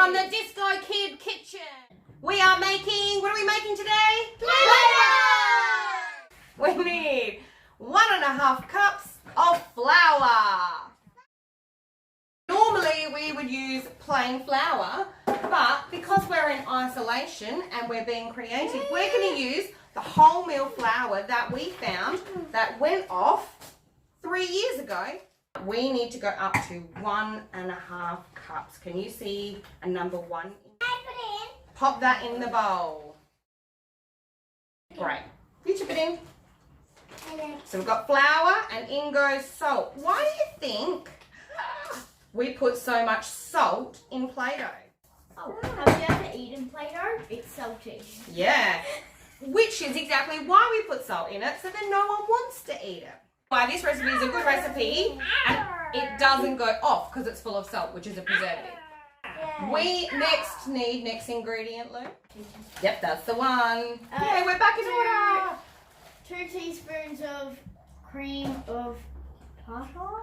from the Disco Kid kitchen. We are making, what are we making today? Play-doh! We need 1.5 cups of flour. Normally we would use plain flour, but because we're in isolation and we're being creative, we're going to use the wholemeal flour that we found that went off 3 years ago. We need to go up to 1.5 cups. Can you see a number 1? Pop that in the bowl. Great. You chip it in. So we've got flour and in goes salt. Why do you think we put so much salt in Play-Doh? Oh, have you ever eaten Play-Doh? It's salty. Yeah. Which is exactly why we put salt in it, so then no one wants to eat it. Why this recipe is a good recipe and it doesn't go off because it's full of salt, which is a preservative. We next need next ingredient, Lou. Yep, that's the one. Yeah, we're back in order. 2 teaspoons of cream of tartar.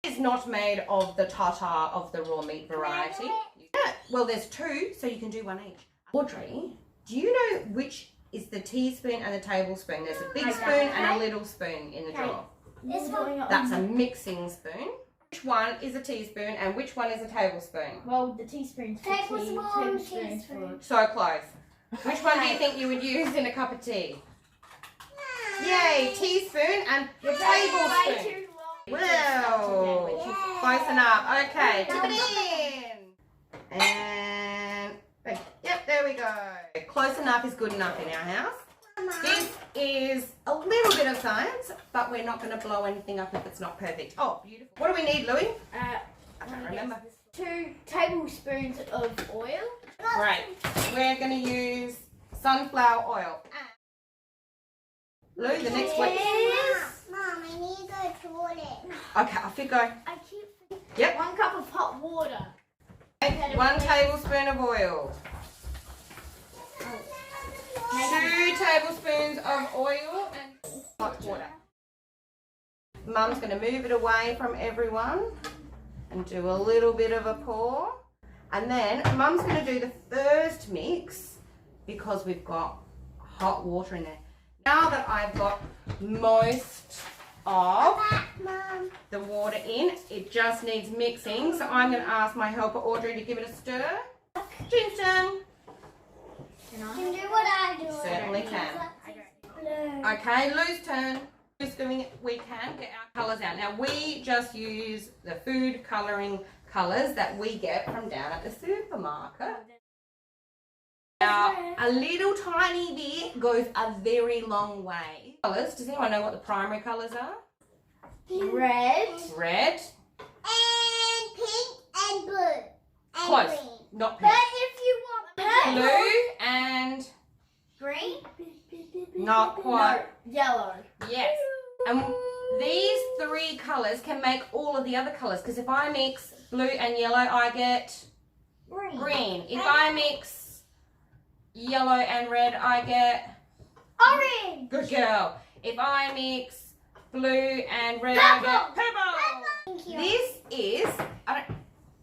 It's not made of the tartar of the raw meat variety. Yeah, well, there's 2, so you can do 1 each. Audrey, do you know which is the teaspoon and the tablespoon? There's a big spoon and a little spoon in the jar. That's a mixing spoon. Which one is a teaspoon and which one is a tablespoon? Well, the teaspoon's for tea, tablespoon's for... So close. Which one do you think you would use in a cup of tea? Yay, teaspoon and your tablespoon. Well, close enough. Okay, tip it in. And, yep, there we go. Close enough is good enough in our house. This is a little bit of science, but we're not going to blow anything up if it's not perfect. Oh, beautiful. What do we need, Louie? I can't remember. 2 tablespoons of oil. Right. We're going to use sunflower oil. Lou, the next one. Mom, I need to go to the toilet. Okay, off you go. Yep. 1 cup of hot water. 1 tablespoon of oil. 2 tablespoons of oil and hot water. Mum's going to move it away from everyone and do a little bit of a pour. And then Mum's going to do the first mix because we've got hot water in there. Now that I've got most of the water in, it just needs mixing. So I'm going to ask my helper Audrey to give it a stir. Jinston. Can do what I do. Certainly can. Okay, Lou's turn. Just doing it. We can get our colours out. Now we just use the food colouring colours that we get from down at the supermarket. Now a little tiny bit goes a very long way. Colours. Does anyone know what the primary colours are? Red. Red. And pink and blue. And Close. green. Not pink. But if you want Blue and green, not quite. No, yellow. Yes. And these 3 colours can make all of the other colours because if I mix blue and yellow, I get green. If I mix yellow and red, I get orange. Good girl. If I mix blue and red, I get purple. This is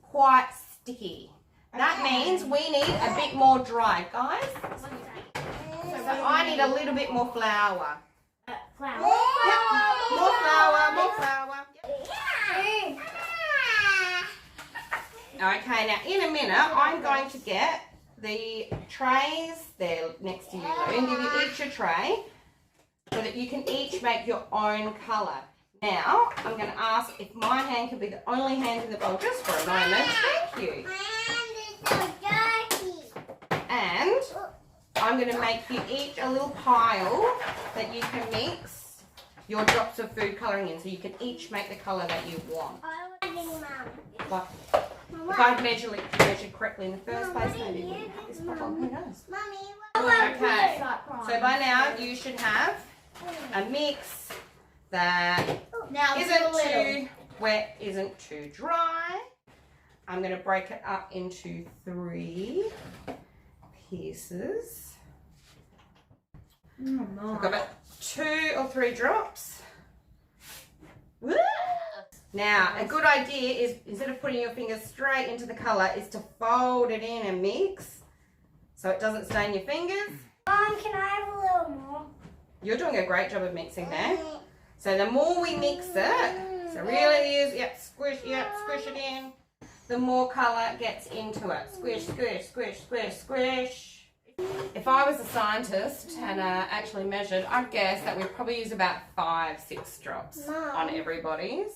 quite sticky. That means we need a bit more dry, guys. So I need a little bit more flour. Flour. Yep. More flour, more flour. Okay, now in a minute, I'm going to get the trays there next to you, Lou, and give you each a tray so that you can each make your own colour. Now, I'm going to ask if my hand can be the only hand in the bowl just for a moment. Thank you. And I'm going to make you each a little pile that you can mix your drops of food colouring in, so you can each make the colour that you want. But if I'd measured correctly in the first place, maybe we wouldn't have this problem. Who knows? Okay, so by now you should have a mix that isn't too wet, isn't too dry. I'm going to break it up into 3 pieces. I've got about 2 or 3 drops. Now, a good idea is, instead of putting your fingers straight into the colour, is to fold it in and mix so it doesn't stain your fingers. Mom, can I have a little more? You're doing a great job of mixing there. So the more we mix it, so really is, squish it in, the more colour gets into it. Squish, squish, squish, squish, squish. If I was a scientist and actually measured, I'd guess that we'd probably use about 5-6 drops on everybody's.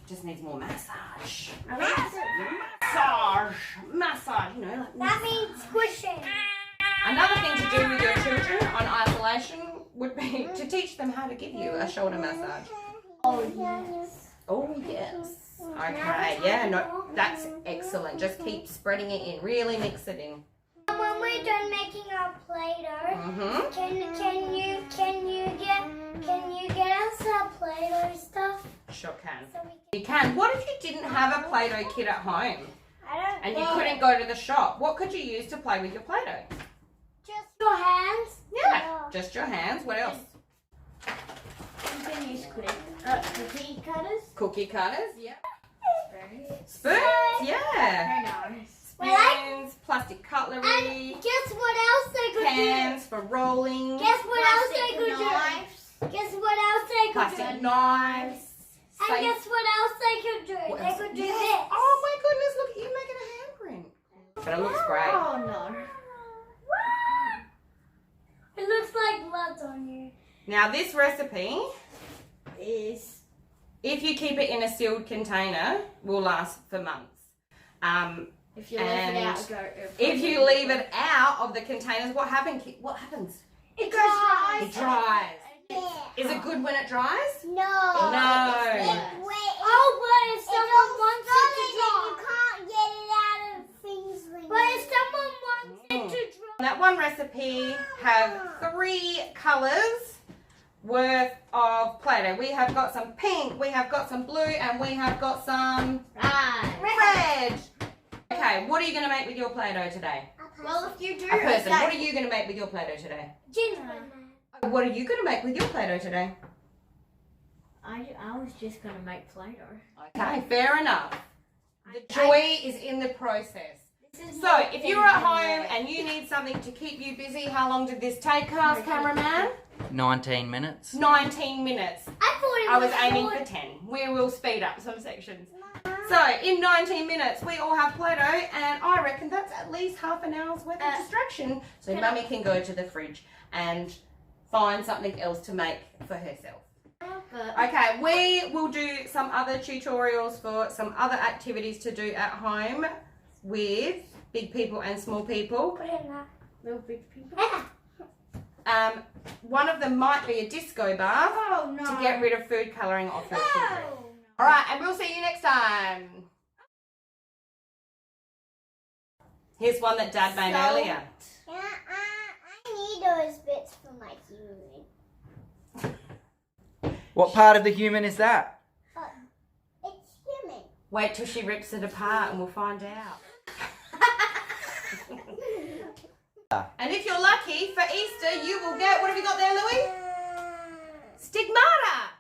Just needs more massage. Massage, you know, like That means squishing. Another thing to do with your children on isolation would be to teach them how to give you a shoulder massage. Oh, yes. Oh, yes. Okay, yeah, no, that's excellent. Just keep spreading it in. Really mix it in. When we're done making our Play-Doh, can you get us our Play-Doh stuff? Sure can. So we You can. What if you didn't have a Play-Doh kit at home I don't and you couldn't go to the shop? What could you use to play with your Play-Doh? Just your hands. Yeah, just your hands. What else? You can use cookie cutters. Cookie cutters. Yeah. Spoons. Spoons. Yeah. Very nice. Spoons, plastic cutlery, And guess what else they could pans for rolling, do? Guess what else they Plastic could knives. do? Guess what else they could plastic do? knives. And safe- guess what else they could do? What They else? could do Yes. this. Oh my goodness, look at you making a handprint. But it looks great. Oh, no. It looks like blood on you. Now this recipe, Is if you keep it in a sealed container, will last for months. if you leave it out, If you leave it out of the containers, what happens? It dries. It dries. Yeah. Is it good when it dries? No. No. Oh, but if someone wants it to dry. You can't get it out of things. But if someone wants it to dry. That one recipe have 3 colours worth of Play-Doh. We have got some pink, we have got some blue, and we have got some red. Okay, what are you going to make with your Play-Doh today? Well, if you do A person. What are you going to make with your Play-Doh today? Gingerbread. What are you going to make with your Play-Doh today? I was just going to make Play-Doh. Okay, fair enough. The joy is in the process. This is So, if you're at home and you need something to keep you busy, how long did this take us, cameraman? 19 minutes. 19 minutes. I I was aiming for 10. We will speed up some sections. So, in 19 minutes, we all have Play-Doh, and I reckon that's at least half an hour's worth of distraction. So, Mummy can go to the fridge and find something else to make for herself. Okay, we will do some other tutorials for some other activities to do at home with big people and small people. Little big people. One of them might be a disco bath Oh, no. to get rid of food colouring off your children. Alright, and we'll see you next time. Here's one that Dad made earlier. I need those bits for my human. What part of the human is that? It's human. Wait till she rips it apart and we'll find out. And if you're lucky, for Easter you will get, what have you got there, Louis? Stigmata!